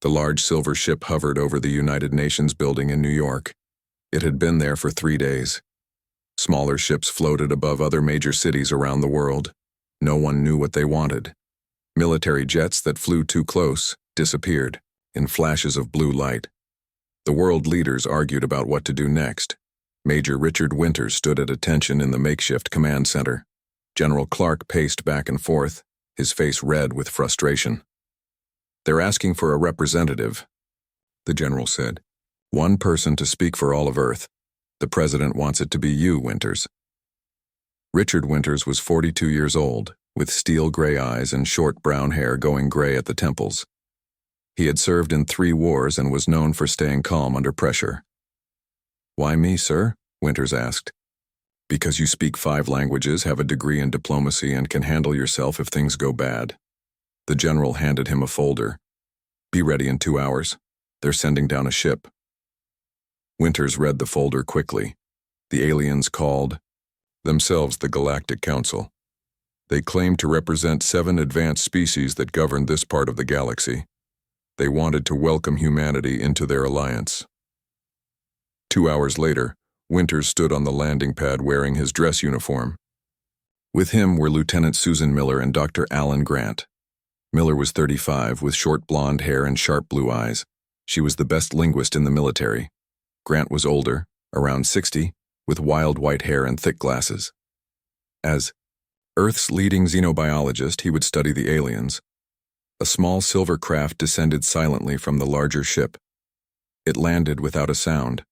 The large silver ship hovered over the United Nations building in New York. It had been there for 3 days. Smaller ships floated above other major cities around the world. No one knew what they wanted. Military jets that flew too close disappeared in flashes of blue light. The world leaders argued about what to do next. Major Richard Winters stood at attention in the makeshift command center. General Clark paced back and forth, his face red with frustration. "They're asking for a representative," the general said. "One person to speak for all of Earth. The president wants it to be you, Winters." Richard Winters was 42 years old, with steel gray eyes and short brown hair going gray at the temples. He had served in 3 wars and was known for staying calm under pressure. "Why me, sir?" Winters asked. "Because you speak 5 languages, have a degree in diplomacy, and can handle yourself if things go bad." The general handed him a folder. "Be ready in 2 hours. They're sending down a ship." Winters read the folder quickly. The aliens called themselves the Galactic Council. They claimed to represent 7 advanced species that governed this part of the galaxy. They wanted to welcome humanity into their alliance. 2 hours later, Winters stood on the landing pad wearing his dress uniform. With him were Lieutenant Susan Miller and Dr. Alan Grant. Miller was 35, with short blonde hair and sharp blue eyes. She was the best linguist in the military. Grant was older, around 60, with wild white hair and thick glasses. As Earth's leading xenobiologist, he would study the aliens. A small silver craft descended silently from the larger ship. It landed without a sound.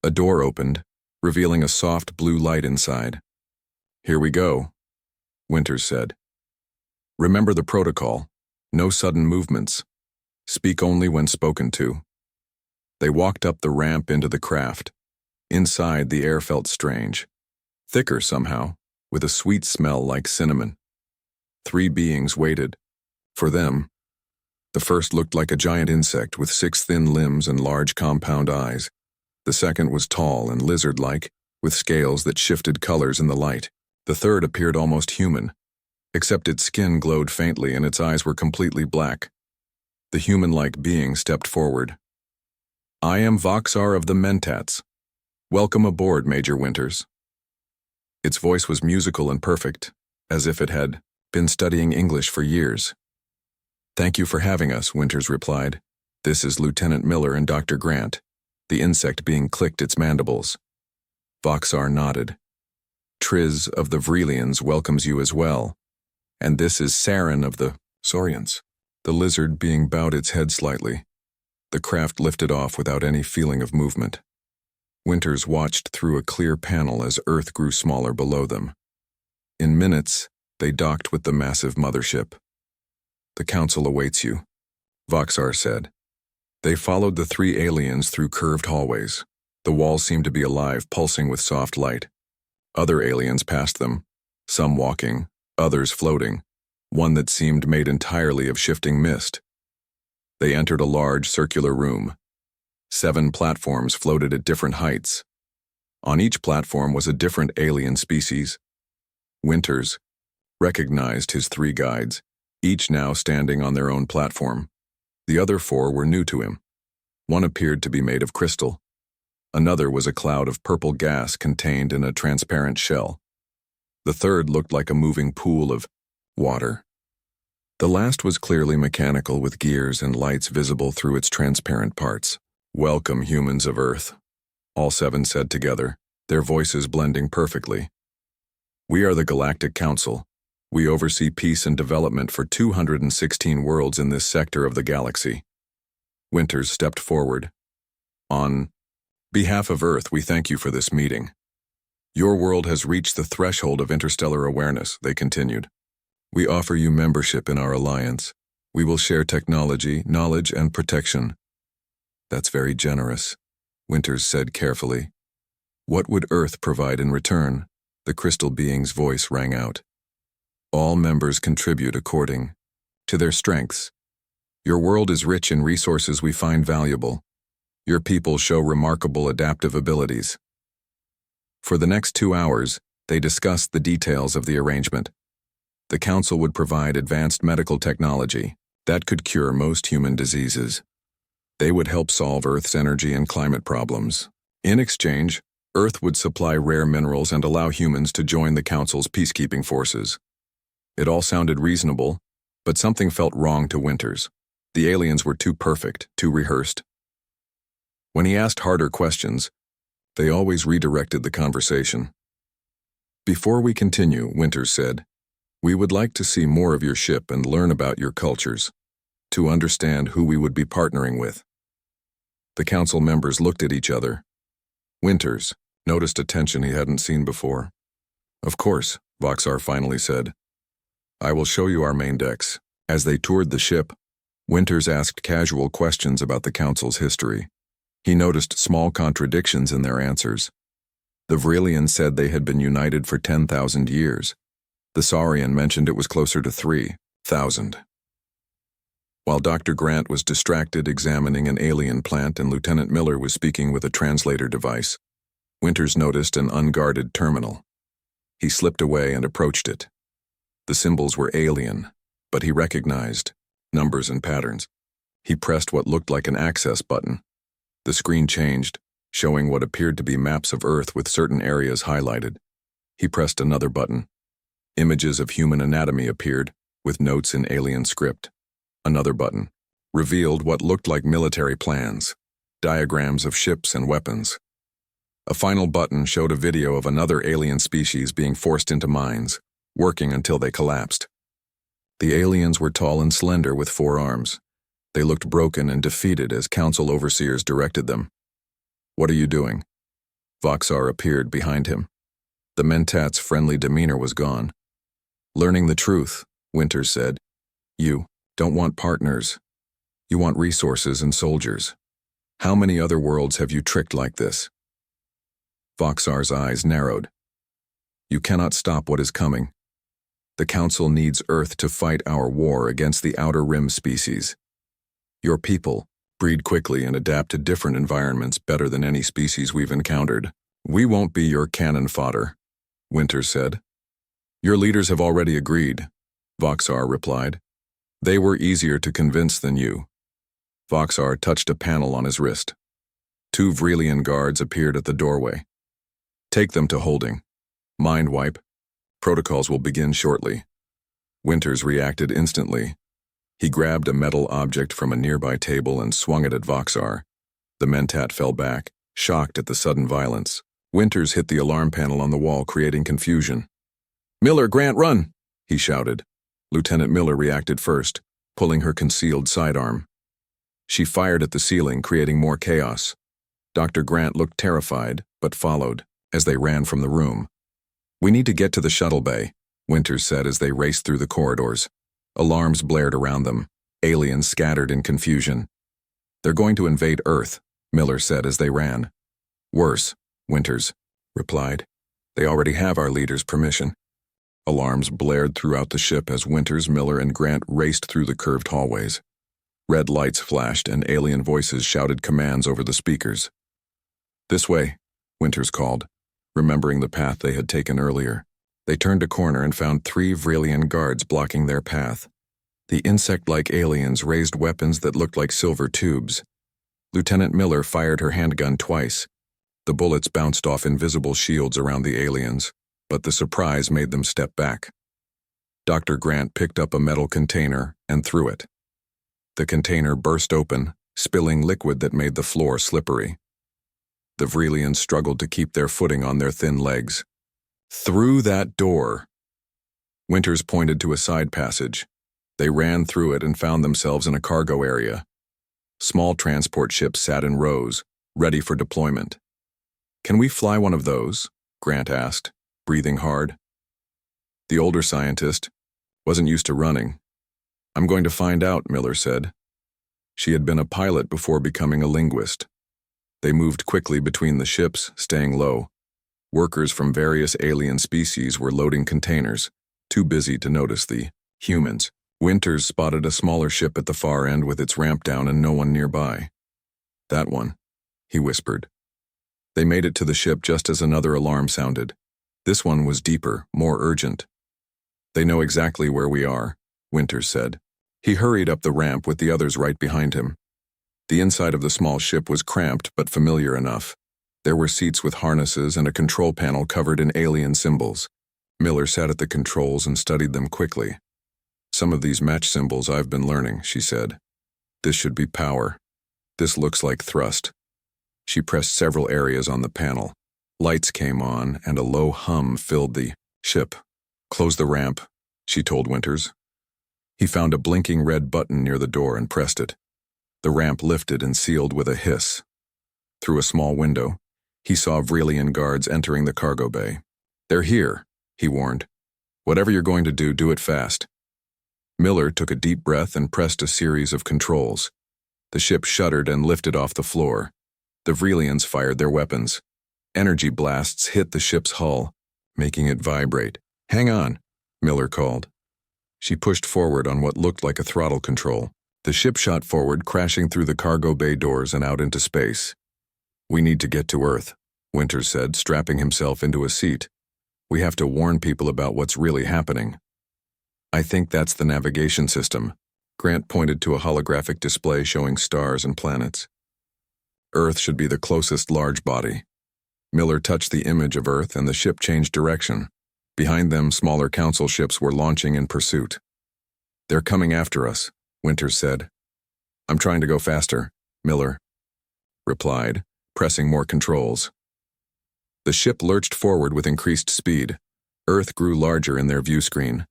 A door opened, revealing a soft blue light inside. "Here we go," Winters said. "Remember the protocol. No sudden movements. Speak only when spoken to." They walked up the ramp into the craft. Inside, the air felt strange. Thicker somehow, with a sweet smell like cinnamon. 3 beings waited. For them, the first looked like a giant insect with 6 thin limbs and large compound eyes. The second was tall and lizard-like, with scales that shifted colors in the light. The third appeared almost human, except its skin glowed faintly and its eyes were completely black. The human-like being stepped forward. "I am Voxar of the Mentats. Welcome aboard, Major Winters." Its voice was musical and perfect, as if it had been studying English for years. "Thank you for having us," Winters replied. "This is Lieutenant Miller and Dr. Grant." The insect being clicked its mandibles. Voxar nodded. "Triz of the Vrelians welcomes you as well. And this is Saren of the Saurians." The lizard being bowed its head slightly. The craft lifted off without any feeling of movement. Winters watched through a clear panel as Earth grew smaller below them. In minutes, they docked with the massive mothership. "The Council awaits you," Voxar said. They followed the 3 aliens through curved hallways. The walls seemed to be alive, pulsing with soft light. Other aliens passed them, some walking, others floating, one that seemed made entirely of shifting mist. They entered a large circular room. 7 platforms floated at different heights. On each platform was a different alien species. Winters recognized his 3 guides, each now standing on their own platform. The other 4 were new to him. One appeared to be made of crystal. Another was a cloud of purple gas contained in a transparent shell. The third looked like a moving pool of water. The last was clearly mechanical, with gears and lights visible through its transparent parts. "Welcome, humans of Earth," all 7 said together, their voices blending perfectly. "We are the Galactic Council. We oversee peace and development for 216 worlds in this sector of the galaxy." Winters stepped forward. "On behalf of Earth, we thank you for this meeting. Your world has reached the threshold of interstellar awareness," they continued. "We offer you membership in our alliance. We will share technology, knowledge, and protection." "That's very generous," Winters said carefully. "What would Earth provide in return?" The crystal being's voice rang out. "All members contribute according to their strengths. Your world is rich in resources we find valuable. Your people show remarkable adaptive abilities." For the next 2 hours, they discussed the details of the arrangement. The Council would provide advanced medical technology, That could cure most human diseases. They would help solve Earth's energy and climate problems. In exchange, Earth would supply rare minerals and allow humans to join the Council's peacekeeping forces. It all sounded reasonable, but something felt wrong to Winters. The aliens were too perfect, too rehearsed. When he asked harder questions, they always redirected the conversation. "Before we continue," Winters said, "we would like to see more of your ship and learn about your cultures, to understand who we would be partnering with." The council members looked at each other. Winters noticed a tension he hadn't seen before. "Of course," Voxar finally said. "I will show you our main decks." As they toured the ship, Winters asked casual questions about the council's history. He noticed small contradictions in their answers. The Vrillians said they had been united for 10,000 years. The Saurian mentioned it was closer to 3,000. While Dr. Grant was distracted examining an alien plant and Lieutenant Miller was speaking with a translator device, Winters noticed an unguarded terminal. He slipped away and approached it. The symbols were alien, but he recognized numbers and patterns. He pressed what looked like an access button. The screen changed, showing what appeared to be maps of Earth with certain areas highlighted. He pressed another button. Images of human anatomy appeared, with notes in alien script. Another button revealed what looked like military plans, diagrams of ships and weapons. A final button showed a video of another alien species being forced into mines, working until they collapsed. The aliens were tall and slender with 4 arms. They looked broken and defeated as council overseers directed them. "What are you doing?" Voxar appeared behind him. The Mentat's friendly demeanor was gone. "Learning the truth," Winters said. "You don't want partners. You want resources and soldiers. How many other worlds have you tricked like this?" Voxar's eyes narrowed. "You cannot stop what is coming. The Council needs Earth to fight our war against the Outer Rim species. Your people breed quickly and adapt to different environments better than any species we've encountered. We won't be your cannon fodder," Winters said. "Your leaders have already agreed," Voxar replied. "They were easier to convince than you." Voxar touched a panel on his wrist. 2 Vrillian guards appeared at the doorway. "Take them to holding. Mind wipe. Protocols will begin shortly." Winters reacted instantly. He grabbed a metal object from a nearby table and swung it at Voxar. The Mentat fell back, shocked at the sudden violence. Winters hit the alarm panel on the wall, creating confusion. "Miller, Grant, run!" he shouted. Lieutenant Miller reacted first, pulling her concealed sidearm. She fired at the ceiling, creating more chaos. Dr. Grant looked terrified, but followed, as they ran from the room. "We need to get to the shuttle bay," Winters said as they raced through the corridors. Alarms blared around them, aliens scattered in confusion. "They're going to invade Earth," Miller said as they ran. "Worse," Winters replied. "They already have our leader's permission." Alarms blared throughout the ship as Winters, Miller, and Grant raced through the curved hallways. Red lights flashed and alien voices shouted commands over the speakers. "This way," Winters called, remembering the path they had taken earlier. They turned a corner and found 3 Vrillian guards blocking their path. The insect-like aliens raised weapons that looked like silver tubes. Lieutenant Miller fired her handgun twice. The bullets bounced off invisible shields around the aliens, but the surprise made them step back. Dr. Grant picked up a metal container and threw it. The container burst open, spilling liquid that made the floor slippery. The Vrillians struggled to keep their footing on their thin legs. "Through that door." Winters pointed to a side passage. They ran through it and found themselves in a cargo area. Small transport ships sat in rows, ready for deployment. "Can we fly one of those?" Grant asked, breathing hard. The older scientist wasn't used to running. "I'm going to find out," Miller said. She had been a pilot before becoming a linguist. They moved quickly between the ships, staying low. Workers from various alien species were loading containers, too busy to notice the humans. Winters spotted a smaller ship at the far end with its ramp down and no one nearby. "That one," he whispered. They made it to the ship just as another alarm sounded. This one was deeper, more urgent. "They know exactly where we are," Winters said. He hurried up the ramp with the others right behind him. The inside of the small ship was cramped but familiar enough. There were seats with harnesses and a control panel covered in alien symbols. Miller sat at the controls and studied them quickly. "Some of these match symbols I've been learning," she said. "This should be power. This looks like thrust." She pressed several areas on the panel. Lights came on, and a low hum filled the ship. "Close the ramp," she told Winters. He found a blinking red button near the door and pressed it. The ramp lifted and sealed with a hiss. Through a small window, he saw Vrelian guards entering the cargo bay. "They're here," he warned. "Whatever you're going to do, do it fast." Miller took a deep breath and pressed a series of controls. The ship shuddered and lifted off the floor. The Vrelians fired their weapons. Energy blasts hit the ship's hull, making it vibrate. "Hang on," Miller called. She pushed forward on what looked like a throttle control. The ship shot forward, crashing through the cargo bay doors and out into space. "We need to get to Earth," Winters said, strapping himself into a seat. "We have to warn people about what's really happening." "I think that's the navigation system." Grant pointed to a holographic display showing stars and planets. "Earth should be the closest large body." Miller touched the image of Earth and the ship changed direction. Behind them, smaller council ships were launching in pursuit. "They're coming after us," Winters said. "I'm trying to go faster," Miller replied, pressing more controls. The ship lurched forward with increased speed. Earth grew larger in their view screen.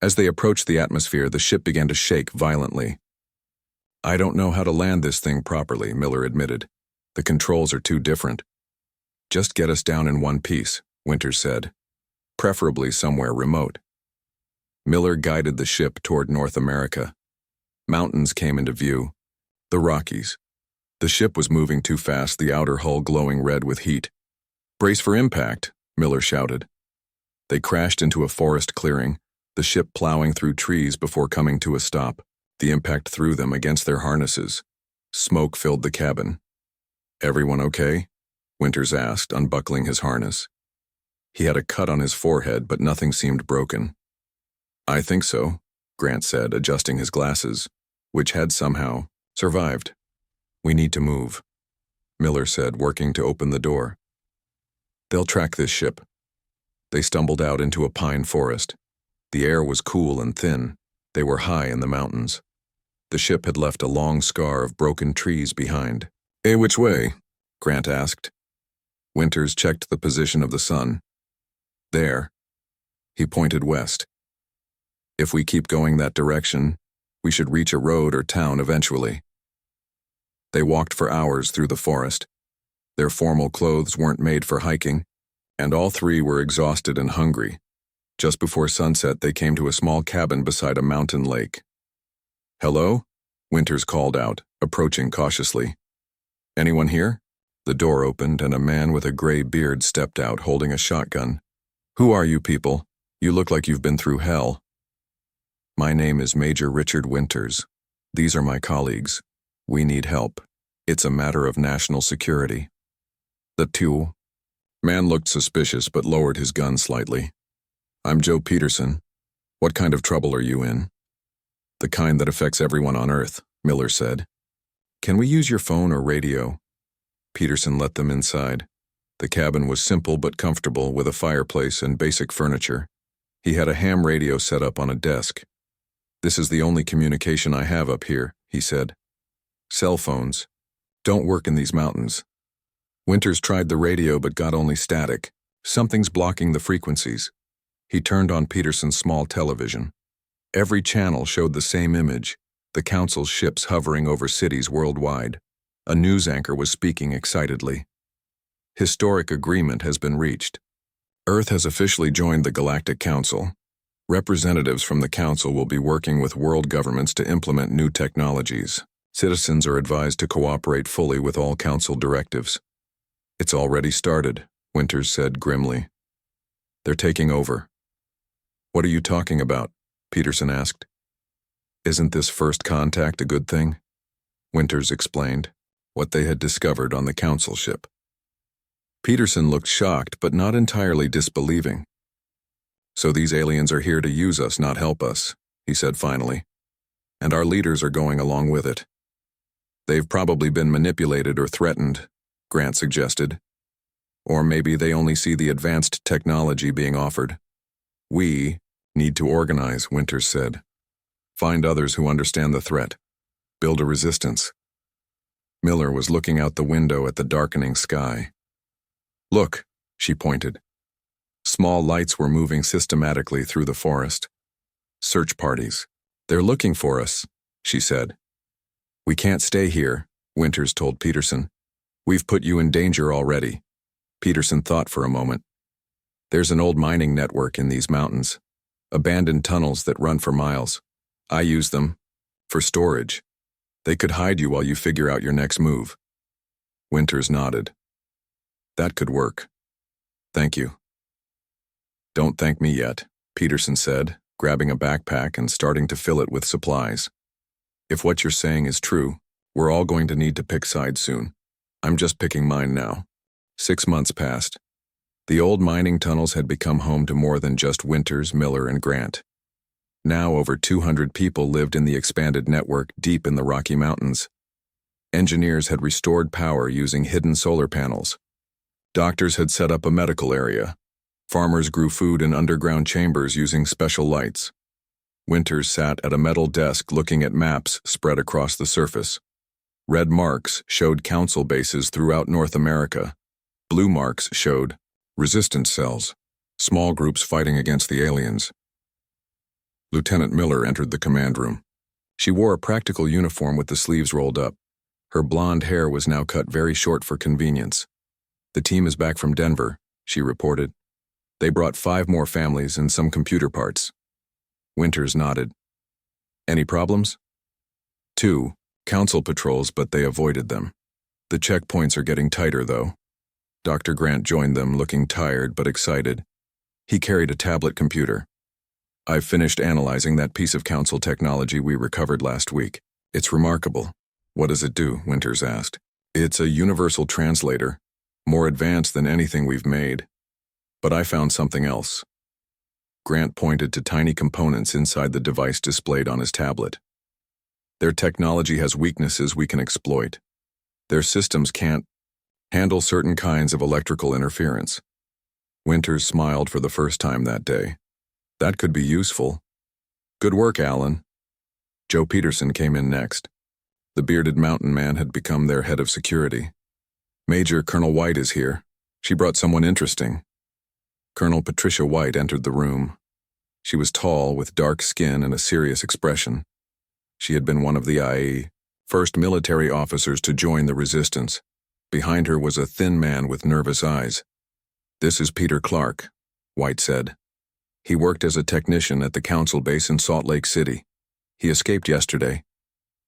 As they approached the atmosphere, the ship began to shake violently. "I don't know how to land this thing properly," Miller admitted. "The controls are too different." "Just get us down in one piece," Winters said. "Preferably somewhere remote." Miller guided the ship toward North America. Mountains came into view. The Rockies. The ship was moving too fast, the outer hull glowing red with heat. "Brace for impact," Miller shouted. They crashed into a forest clearing, the ship plowing through trees before coming to a stop. The impact threw them against their harnesses. Smoke filled the cabin. "Everyone okay?" Winters asked, unbuckling his harness. He had a cut on his forehead, but nothing seemed broken. "I think so," Grant said, adjusting his glasses, which had somehow survived. "We need to move," Miller said, working to open the door. "They'll track this ship." They stumbled out into a pine forest. The air was cool and thin. They were high in the mountains. The ship had left a long scar of broken trees behind. Which way?" Grant asked. Winters checked the position of the sun. "There." He pointed west. "If we keep going that direction, we should reach a road or town eventually." They walked for hours through the forest. Their formal clothes weren't made for hiking, and all three were exhausted and hungry. Just before sunset, they came to a small cabin beside a mountain lake. "Hello?" Winters called out, approaching cautiously. "Anyone here?" The door opened and a man with a gray beard stepped out holding a shotgun. "Who are you people? You look like you've been through hell." "My name is Major Richard Winters. These are my colleagues. We need help. It's a matter of national security." The two. Man looked suspicious but lowered his gun slightly. "I'm Joe Peterson. What kind of trouble are you in?" "The kind that affects everyone on Earth," Miller said. "Can we use your phone or radio?" Peterson let them inside. The cabin was simple but comfortable, with a fireplace and basic furniture. He had a ham radio set up on a desk. "This is the only communication I have up here," he said. "Cell phones don't work in these mountains." Winters tried the radio but got only static. "Something's blocking the frequencies." He turned on Peterson's small television. Every channel showed the same image, the council's ships hovering over cities worldwide. A news anchor was speaking excitedly. "Historic agreement has been reached. Earth has officially joined the Galactic Council. Representatives from the Council will be working with world governments to implement new technologies. Citizens are advised to cooperate fully with all Council directives." "It's already started," Winters said grimly. "They're taking over." "What are you talking about?" Peterson asked. "Isn't this first contact a good thing?" Winters explained what they had discovered on the Council ship. Peterson looked shocked but not entirely disbelieving. "So these aliens are here to use us, not help us," he said finally. and our leaders are going along with it. They've probably been manipulated or threatened, Grant suggested. Or maybe they only see the advanced technology being offered. We need to organize, Winters said. Find others who understand the threat. Build a resistance. Miller was looking out the window at the darkening sky. Look, she pointed. Small lights were moving systematically through the forest. Search parties. They're looking for us, she said. We can't stay here, Winters told Peterson. We've put you in danger already. Peterson thought for a moment. There's an old mining network in these mountains. Abandoned tunnels that run for miles. I use them for storage. They could hide you while you figure out your next move. Winters nodded. That could work. Thank you. Don't thank me yet, Peterson said, grabbing a backpack and starting to fill it with supplies. If what you're saying is true, we're all going to need to pick sides soon. I'm just picking mine now. 6 months passed. The old mining tunnels had become home to more than just Winters, Miller, and Grant. Now over 200 people lived in the expanded network deep in the Rocky Mountains. Engineers had restored power using hidden solar panels. Doctors had set up a medical area. Farmers grew food in underground chambers using special lights. Winters sat at a metal desk looking at maps spread across the surface. Red marks showed council bases throughout North America. Blue marks showed resistance cells, small groups fighting against the aliens. Lieutenant Miller entered the command room. She wore a practical uniform with the sleeves rolled up. Her blonde hair was now cut very short for convenience. The team is back from Denver, she reported. They brought 5 more families and some computer parts. Winters nodded. Any problems? 2 council patrols, but they avoided them. The checkpoints are getting tighter, though. Dr. Grant joined them, looking tired but excited. He carried a tablet computer. I've finished analyzing that piece of council technology we recovered last week. It's remarkable. What does it do? Winters asked. It's a universal translator, more advanced than anything we've made. But I found something else. Grant pointed to tiny components inside the device displayed on his tablet. Their technology has weaknesses we can exploit. Their systems can't handle certain kinds of electrical interference. Winters smiled for the first time that day. That could be useful. Good work, Alan. Joe Peterson came in next. The bearded mountain man had become their head of security. Major Colonel White is here. She brought someone interesting. Colonel Patricia White entered the room. She was tall, with dark skin and a serious expression. She had been one of the IE, first military officers to join the resistance. Behind her was a thin man with nervous eyes. This is Peter Clark, White said. He worked as a technician at the council base in Salt Lake City. He escaped yesterday.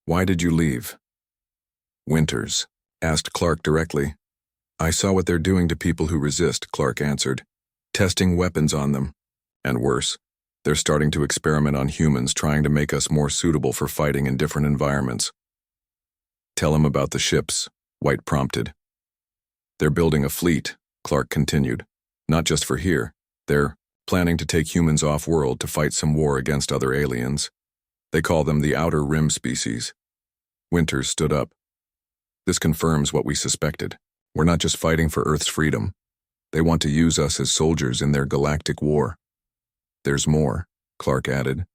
Why did you leave? Winters asked Clark directly. I saw what they're doing to people who resist, Clark answered. Testing weapons on them. And worse, they're starting to experiment on humans, trying to make us more suitable for fighting in different environments. Tell him about the ships, White prompted. They're building a fleet, Clark continued. Not just for here. They're planning to take humans off-world to fight some war against other aliens. They call them the Outer Rim species. Winters stood up. This confirms what we suspected. We're not just fighting for Earth's freedom. They want to use us as soldiers in their galactic war. There's more, Clark added.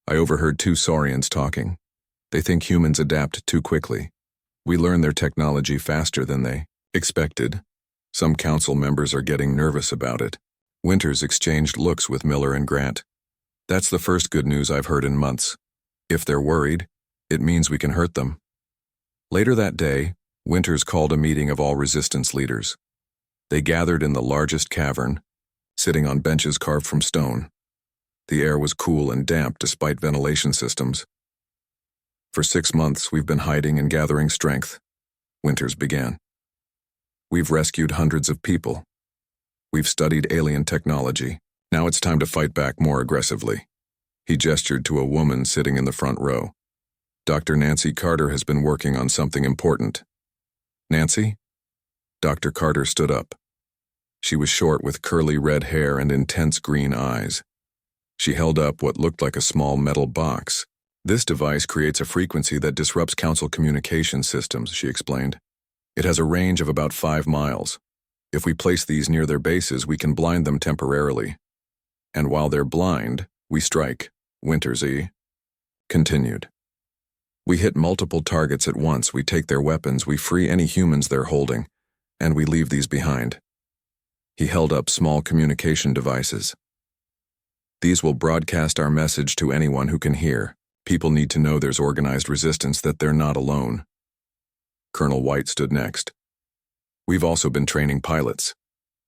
I overheard 2 Saurians talking. They think humans adapt too quickly. We learn their technology faster than they expected. Some council members are getting nervous about it. Winters exchanged looks with Miller and Grant. That's the first good news I've heard in months. If they're worried, it means we can hurt them. Later that day, Winters called a meeting of all resistance leaders. They gathered in the largest cavern, sitting on benches carved from stone. The air was cool and damp despite ventilation systems. For 6 months, we've been hiding and gathering strength, Winters began. We've rescued hundreds of people. We've studied alien technology. Now it's time to fight back more aggressively. He gestured to a woman sitting in the front row. Dr. Nancy Carter has been working on something important. Nancy? Dr. Carter stood up. She was short with curly red hair and intense green eyes. She held up what looked like a small metal box. This device creates a frequency that disrupts Council communication systems, she explained. It has a range of about 5 miles. If we place these near their bases, we can blind them temporarily. And while they're blind, we strike, Winters continued. We hit multiple targets at once, we take their weapons, we free any humans they're holding, and we leave these behind. He held up small communication devices. These will broadcast our message to anyone who can hear. People need to know there's organized resistance, that they're not alone. Colonel White stood next. We've also been training pilots.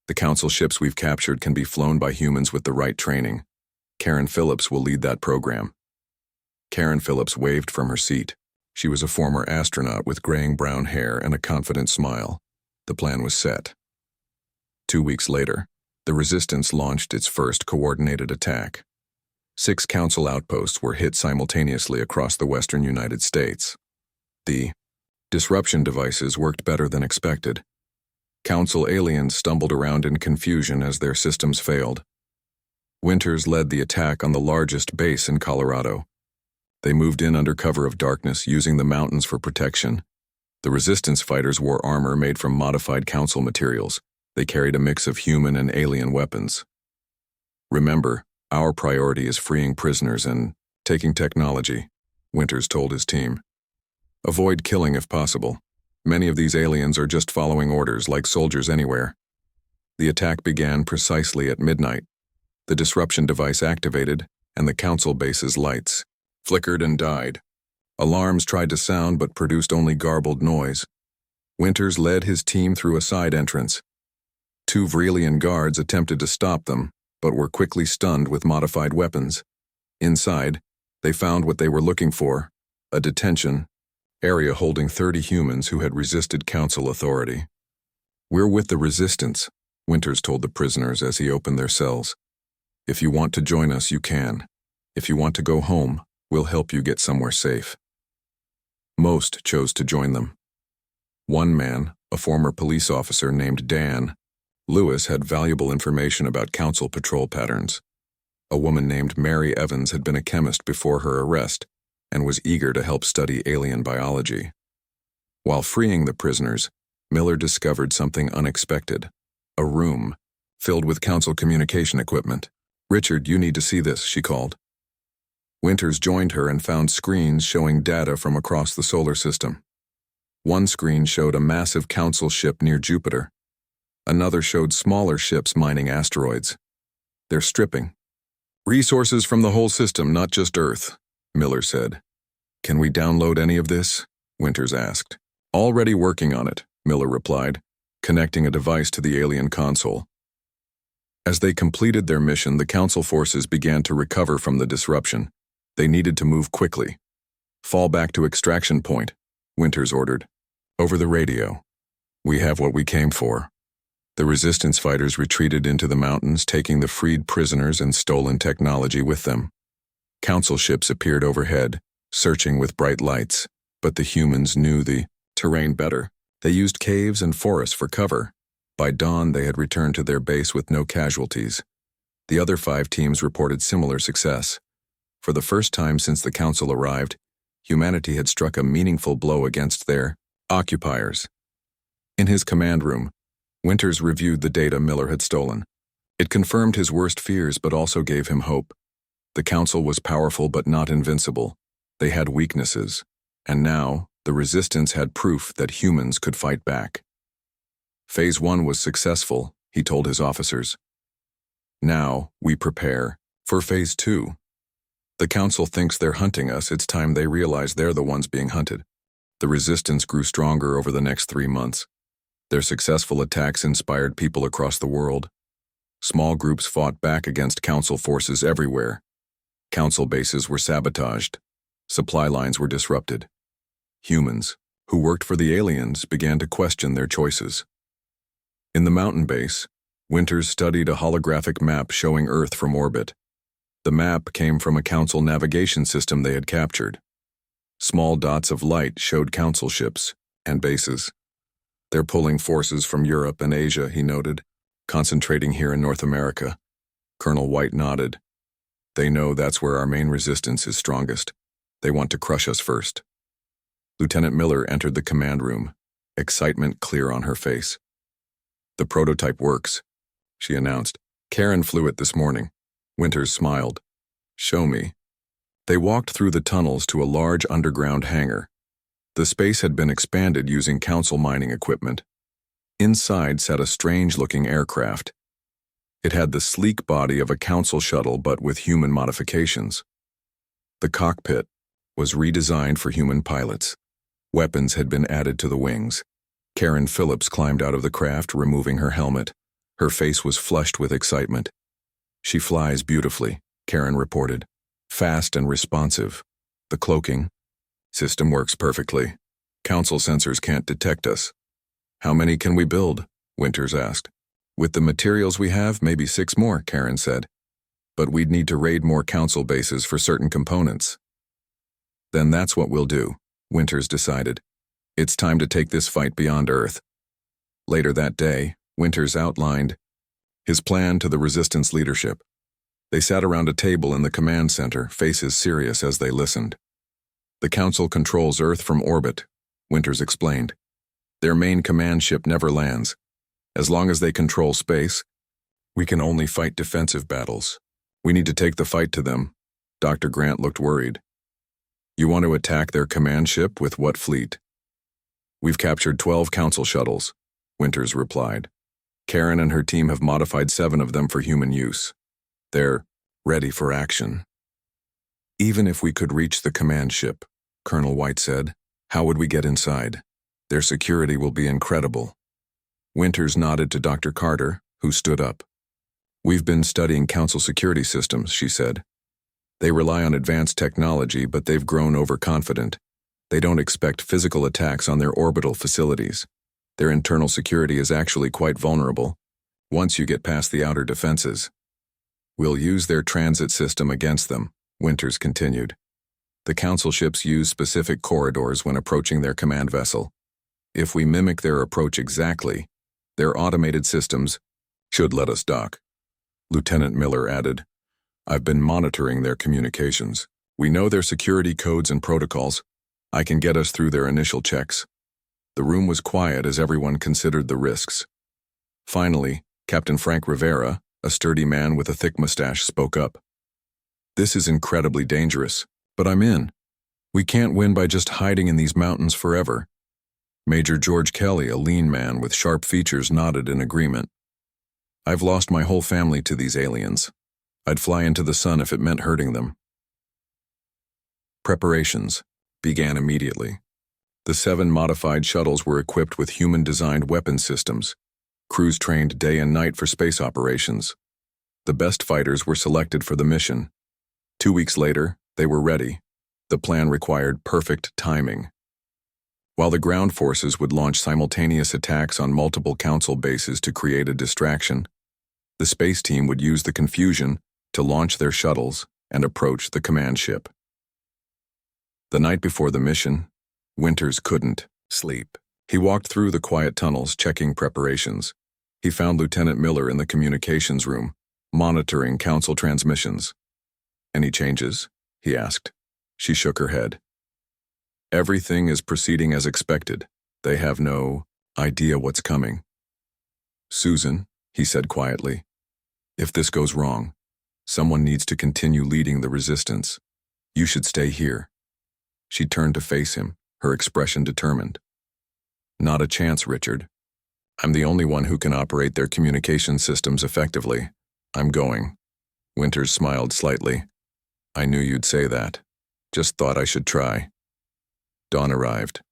The Council ships we've captured can be flown by humans with the right training. Karen Phillips will lead that program. Karen Phillips waved from her seat. She was a former astronaut with graying brown hair and a confident smile. The plan was set. 2 weeks later, the Resistance launched its first coordinated attack. 6 Council outposts were hit simultaneously across the western United States. The disruption devices worked better than expected. Council aliens stumbled around in confusion as their systems failed. Winters led the attack on the largest base in Colorado. They moved in under cover of darkness, using the mountains for protection. The Resistance fighters wore armor made from modified Council materials. They carried a mix of human and alien weapons. Remember, our priority is freeing prisoners and taking technology, Winters told his team. Avoid killing if possible. Many of these aliens are just following orders like soldiers anywhere. The attack began precisely at midnight. The disruption device activated, and the Council base's lights flickered and died. Alarms tried to sound but produced only garbled noise. Winters led his team through a side entrance. 2 Vrelian guards attempted to stop them, but were quickly stunned with modified weapons. Inside, they found what they were looking for, a detention area holding 30 humans who had resisted Council authority. We're with the Resistance, Winters told the prisoners as he opened their cells. If you want to join us, you can. If you want to go home, we'll help you get somewhere safe. Most chose to join them. One man, a former police officer named Dan Lewis, had valuable information about Council patrol patterns. A woman named Mary Evans had been a chemist before her arrest and was eager to help study alien biology. While freeing the prisoners, Miller discovered something unexpected: a room filled with Council communication equipment. "Richard, you need to see this," she called. Winters joined her and found screens showing data from across the solar system. One screen showed a massive Council ship near Jupiter. Another showed smaller ships mining asteroids. "They're stripping resources from the whole system, not just Earth," Miller said. "Can we download any of this?" Winters asked. "Already working on it," Miller replied, connecting a device to the alien console. As they completed their mission, the Council forces began to recover from the disruption. They needed to move quickly. "Fall back to extraction point," Winters ordered. Over the radio, "We have what we came for." The Resistance fighters retreated into the mountains, taking the freed prisoners and stolen technology with them. Council ships appeared overhead, searching with bright lights, but the humans knew the terrain better. They used caves and forests for cover. By dawn, they had returned to their base with no casualties. The other 5 teams reported similar success. For the first time since the Council arrived, humanity had struck a meaningful blow against their occupiers. In his command room, Winters reviewed the data Miller had stolen. It confirmed his worst fears but also gave him hope. The Council was powerful but not invincible. They had weaknesses, and now the Resistance had proof that humans could fight back. Phase 1 was successful, he told his officers. Now we prepare for Phase 2. The Council thinks they're hunting us. It's time they realize they're the ones being hunted. The Resistance grew stronger over the next 3 months. Their successful attacks inspired people across the world. Small groups fought back against Council forces everywhere. Council bases were sabotaged. Supply lines were disrupted. Humans, who worked for the aliens, began to question their choices. In the mountain base, Winters studied a holographic map showing Earth from orbit. The map came from a Council navigation system they had captured. Small dots of light showed Council ships and bases. "They're pulling forces from Europe and Asia," he noted, "concentrating here in North America." Colonel White nodded. "They know that's where our main resistance is strongest." They want to crush us first. Lieutenant Miller entered the command room, excitement clear on her face. The prototype works, she announced. Karen flew it this morning. Winters smiled. Show me. They walked through the tunnels to a large underground hangar. The space had been expanded using council mining equipment. Inside sat a strange-looking aircraft. It had the sleek body of a council shuttle but with human modifications. The cockpit was redesigned for human pilots. Weapons had been added to the wings. Karen Phillips climbed out of the craft, removing her helmet. Her face was flushed with excitement. She flies beautifully, Karen reported. Fast and responsive. The cloaking system works perfectly. Council sensors can't detect us. How many can we build? Winters asked. With the materials we have, maybe 6 more, Karen said. But we'd need to raid more council bases for certain components. Then that's what we'll do, Winters decided. It's time to take this fight beyond Earth. Later that day, Winters outlined his plan to the Resistance leadership. They sat around a table in the command center, faces serious as they listened. The Council controls Earth from orbit, Winters explained. Their main command ship never lands. As long as they control space, we can only fight defensive battles. We need to take the fight to them. Dr. Grant looked worried. You want to attack their command ship with what fleet? We've captured 12 Council shuttles, Winters replied. Karen and her team have modified 7 of them for human use. They're ready for action. Even if we could reach the command ship, Colonel White said, how would we get inside? Their security will be incredible. Winters nodded to Dr. Carter, who stood up. We've been studying Council security systems, she said. They rely on advanced technology, but they've grown overconfident. They don't expect physical attacks on their orbital facilities. Their internal security is actually quite vulnerable, once you get past the outer defenses. We'll use their transit system against them, Winters continued. The Council ships use specific corridors when approaching their command vessel. If we mimic their approach exactly, their automated systems should let us dock. Lieutenant Miller added, I've been monitoring their communications. We know their security codes and protocols. I can get us through their initial checks. The room was quiet as everyone considered the risks. Finally, Captain Frank Rivera, a sturdy man with a thick mustache, spoke up. This is incredibly dangerous, but I'm in. We can't win by just hiding in these mountains forever. Major George Kelly, a lean man with sharp features, nodded in agreement. I've lost my whole family to these aliens. I'd fly into the sun if it meant hurting them. Preparations began immediately. The 7 modified shuttles were equipped with human-designed weapon systems. Crews trained day and night for space operations. The best fighters were selected for the mission. 2 weeks later, they were ready. The plan required perfect timing. While the ground forces would launch simultaneous attacks on multiple Council bases to create a distraction, the space team would use the confusion to launch their shuttles and approach the command ship. The night before the mission, Winters couldn't sleep. He walked through the quiet tunnels, checking preparations. He found Lieutenant Miller in the communications room, monitoring Council transmissions. Any changes? He asked. She shook her head. Everything is proceeding as expected. They have no idea what's coming. Susan, he said quietly, if this goes wrong, someone needs to continue leading the resistance. You should stay here. She turned to face him, her expression determined. Not a chance, Richard. I'm the only one who can operate their communication systems effectively. I'm going. Winters smiled slightly. I knew you'd say that. Just thought I should try. Dawn arrived.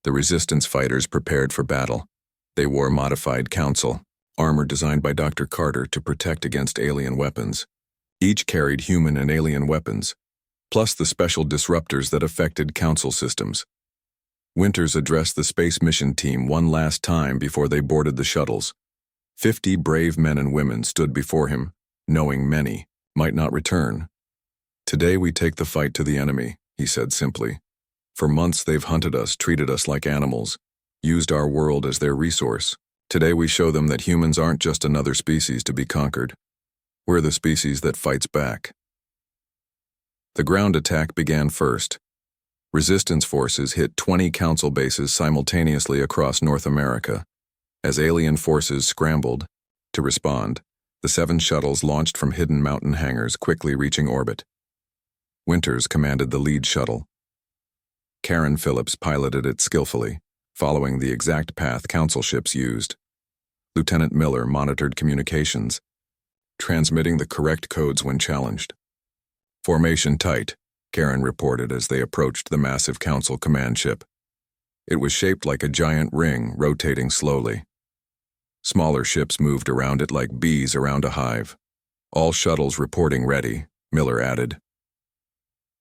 The resistance fighters prepared for battle. They wore modified Council armor designed by Dr. Carter to protect against alien weapons. Each carried human and alien weapons, plus the special disruptors that affected Council systems. Winters addressed the space mission team one last time before they boarded the shuttles. 50 brave men and women stood before him, knowing many might not return. Today we take the fight to the enemy, he said simply. For months they've hunted us, treated us like animals, used our world as their resource. Today we show them that humans aren't just another species to be conquered. We're the species that fights back. The ground attack began first. Resistance forces hit 20 Council bases simultaneously across North America. As alien forces scrambled to respond, the 7 shuttles launched from hidden mountain hangars, quickly reaching orbit. Winters commanded the lead shuttle. Karen Phillips piloted it skillfully, following the exact path Council ships used. Lieutenant Miller monitored communications, transmitting the correct codes when challenged. "Formation tight," Karen reported as they approached the massive Council command ship. It was shaped like a giant ring, rotating slowly. Smaller ships moved around it like bees around a hive. "All shuttles reporting ready," Miller added.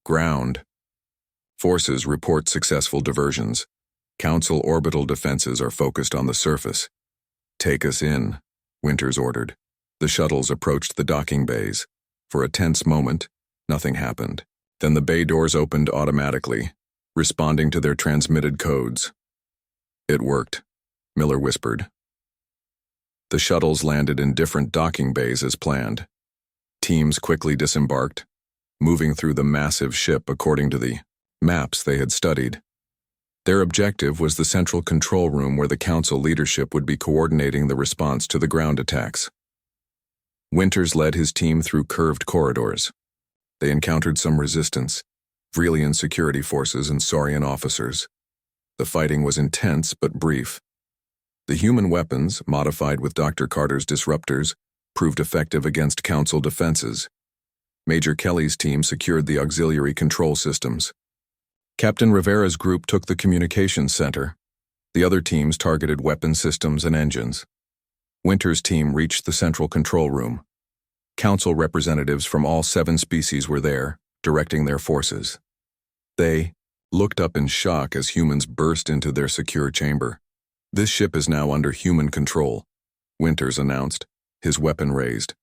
Ground. Forces report successful diversions. Council orbital defenses are focused on the surface. "Take us in," Winters ordered. The shuttles approached the docking bays. For a tense moment, nothing happened. Then the bay doors opened automatically, responding to their transmitted codes. "It worked," Miller whispered. The shuttles landed in different docking bays as planned. Teams quickly disembarked, moving through the massive ship according to the maps they had studied. Their objective was the central control room where the Council leadership would be coordinating the response to the ground attacks. Winters led his team through curved corridors. They encountered some resistance, Vrelian security forces and Saurian officers. The fighting was intense but brief. The human weapons, modified with Dr. Carter's disruptors, proved effective against Council defenses. Major Kelly's team secured the auxiliary control systems. Captain Rivera's group took the communications center. The other teams targeted weapon systems and engines. Winter's team reached the central control room. Council representatives from all 7 species were there, directing their forces. They looked up in shock as humans burst into their secure chamber. "This ship is now under human control," Winters announced, his weapon raised.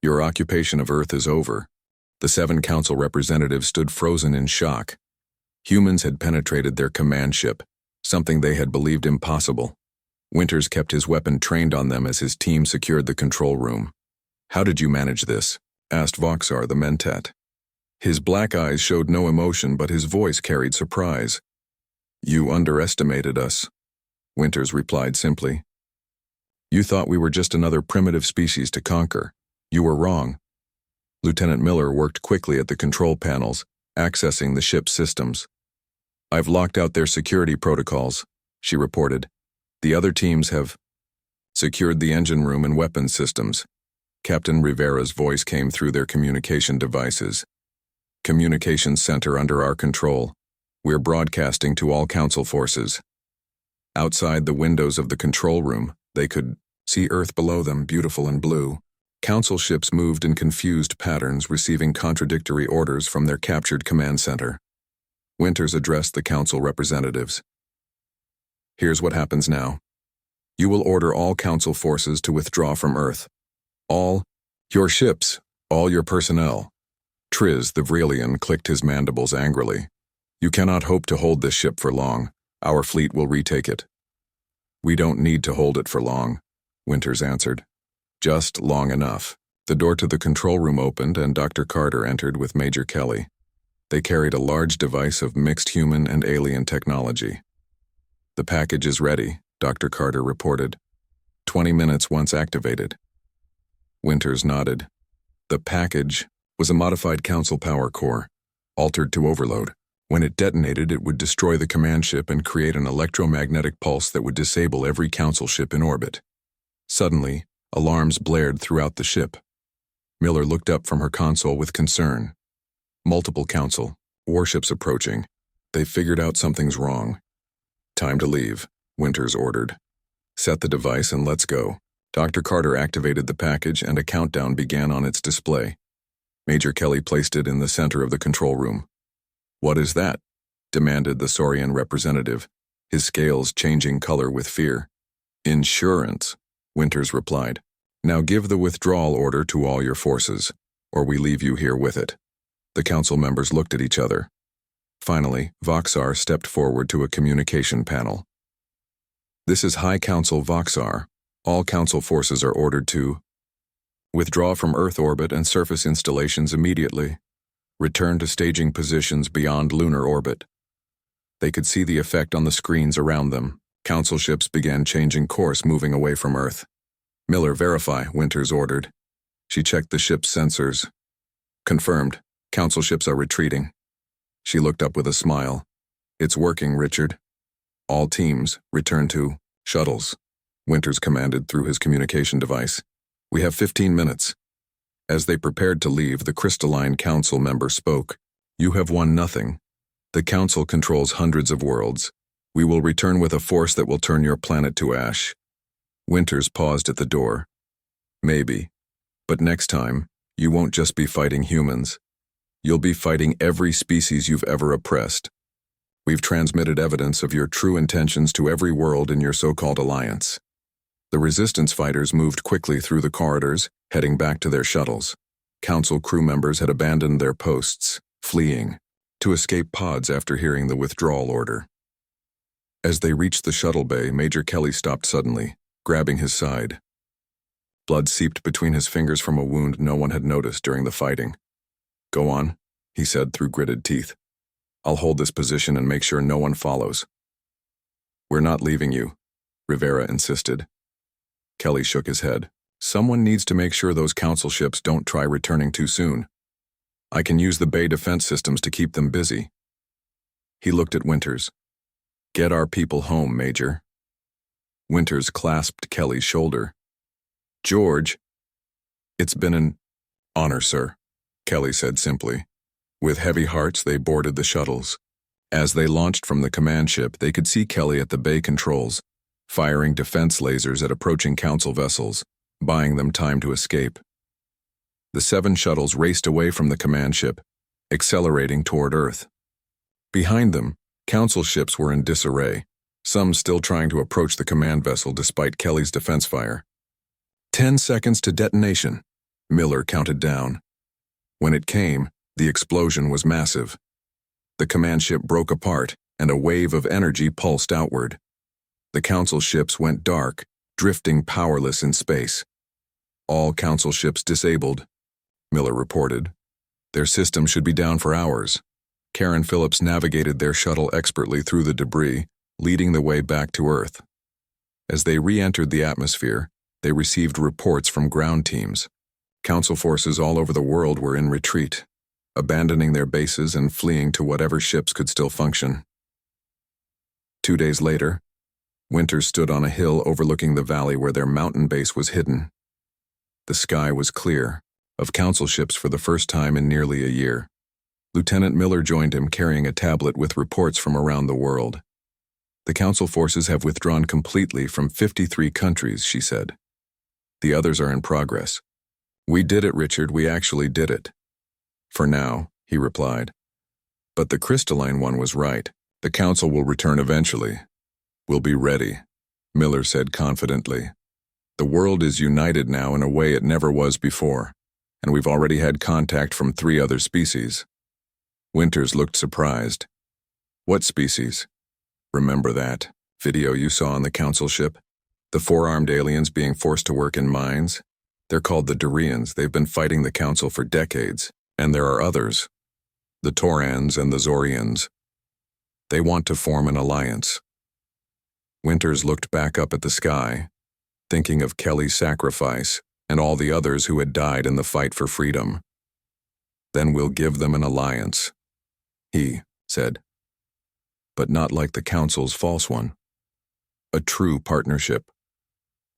"Your occupation of Earth is over." The 7 Council representatives stood frozen in shock. Humans had penetrated their command ship, something they had believed impossible. Winters kept his weapon trained on them as his team secured the control room. "How did you manage this?" asked Voxar the Mentat. His black eyes showed no emotion, but his voice carried surprise. "You underestimated us," Winters replied simply. "You thought we were just another primitive species to conquer. You were wrong." Lieutenant Miller worked quickly at the control panels, accessing the ship's systems. "I've locked out their security protocols," she reported. "The other teams have secured the engine room and weapons systems." Captain Rivera's voice came through their communication devices. "Communications center under our control. We're broadcasting to all Council forces." Outside the windows of the control room, they could see Earth below them, beautiful and blue. Council ships moved in confused patterns, receiving contradictory orders from their captured command center. Winters addressed the Council representatives. "Here's what happens now. You will order all Council forces to withdraw from Earth. All your ships, all your personnel." Triz, the Vrelian, clicked his mandibles angrily. "You cannot hope to hold this ship for long. Our fleet will retake it." "We don't need to hold it for long," Winters answered. "Just long enough." The door to the control room opened and Dr. Carter entered with Major Kelly. They carried a large device of mixed human and alien technology. "The package is ready," Dr. Carter reported. 20 minutes once activated." Winters nodded. The package was a modified Council power core, altered to overload. When it detonated, it would destroy the command ship and create an electromagnetic pulse that would disable every Council ship in orbit. Suddenly, alarms blared throughout the ship. Miller looked up from her console with concern. "Multiple Council, warships approaching. They've figured out something's wrong." "Time to leave," Winters ordered. "Set the device and let's go." Dr. Carter activated the package and a countdown began on its display. Major Kelly placed it in the center of the control room. "What is that?" demanded the Saurian representative, his scales changing color with fear. "Insurance," Winters replied. "Now give the withdrawal order to all your forces, or we leave you here with it." The Council members looked at each other. Finally, Voxar stepped forward to a communication panel. "This is High Council Voxar. All Council forces are ordered to withdraw from Earth orbit and surface installations immediately. Return to staging positions beyond lunar orbit. They could see the effect on the screens around them. Council ships began changing course, moving away from Earth. Miller, verify, Winters ordered. She checked the ship's sensors. Confirmed. Council ships are retreating. She looked up with a smile. It's working, Richard. All teams, return to shuttles, Winters commanded through his communication device. We have 15 minutes. As they prepared to leave, the crystalline council member spoke. You have won nothing. The council controls hundreds of worlds. We will return with a force that will turn your planet to ash. Winters paused at the door. Maybe. But next time, you won't just be fighting humans. You'll be fighting every species you've ever oppressed. We've transmitted evidence of your true intentions to every world in your so-called alliance. The resistance fighters moved quickly through the corridors, heading back to their shuttles. Council crew members had abandoned their posts, fleeing, to escape pods after hearing the withdrawal order. As they reached the shuttle bay, Major Kelly stopped suddenly, grabbing his side. Blood seeped between his fingers from a wound no one had noticed during the fighting. Go on, he said through gritted teeth. I'll hold this position and make sure no one follows. We're not leaving you, Rivera insisted. Kelly shook his head. Someone needs to make sure those council ships don't try returning too soon. I can use the bay defense systems to keep them busy. He looked at Winters. Get our people home, Major. Winters clasped Kelly's shoulder. George. It's been an honor, sir, Kelly said simply. With heavy hearts, they boarded the shuttles. As they launched from the command ship, they could see Kelly at the bay controls, firing defense lasers at approaching council vessels, buying them time to escape. The 7 shuttles raced away from the command ship, accelerating toward Earth. Behind them, council ships were in disarray, some still trying to approach the command vessel despite Kelly's defense fire. 10 seconds to detonation, Miller counted down. When it came, the explosion was massive. The command ship broke apart, and a wave of energy pulsed outward. The council ships went dark, drifting powerless in space. All council ships disabled, Miller reported. Their system should be down for hours. Karen Phillips navigated their shuttle expertly through the debris, leading the way back to Earth. As they re-entered the atmosphere, they received reports from ground teams. Council forces all over the world were in retreat, abandoning their bases and fleeing to whatever ships could still function. 2 days later, Winters stood on a hill overlooking the valley where their mountain base was hidden. The sky was clear, of council ships for the first time in nearly a year. Lieutenant Miller joined him carrying a tablet with reports from around the world. The council forces have withdrawn completely from 53 countries, she said. The others are in progress. We did it, Richard, we actually did it. For now, he replied. But the crystalline one was right. The council will return eventually. We'll be ready, Miller said confidently. The world is united now in a way it never was before, and we've already had contact from 3 other species. Winters looked surprised. What species? Remember that video you saw on the council ship? The 4-armed aliens being forced to work in mines? They're called the Durians. They've been fighting the council for decades, and there are others. The Taurans and the Zorians. They want to form an alliance. Winters looked back up at the sky, thinking of Kelly's sacrifice and all the others who had died in the fight for freedom. Then we'll give them an alliance, he said. But not like the council's false one. A true partnership.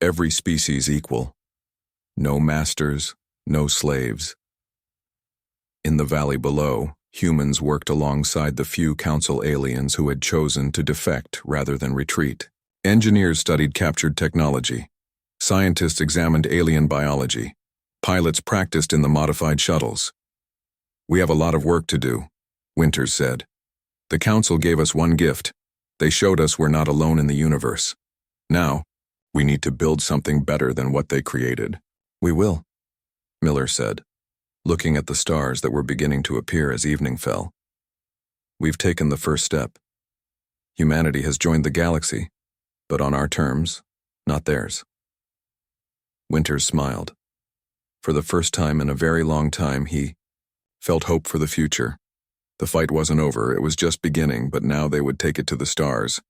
Every species equal. No masters, no slaves. In the valley below, humans worked alongside the few council aliens who had chosen to defect rather than retreat. Engineers studied captured technology. Scientists examined alien biology. Pilots practiced in the modified shuttles. We have a lot of work to do, Winters said. The council gave us one gift. They showed us we're not alone in the universe. Now, we need to build something better than what they created. We will, Miller said, looking at the stars that were beginning to appear as evening fell. We've taken the first step. Humanity has joined the galaxy, but on our terms, not theirs. Winters smiled. For the first time in a very long time, he felt hope for the future. The fight wasn't over, it was just beginning, but now they would take it to the stars.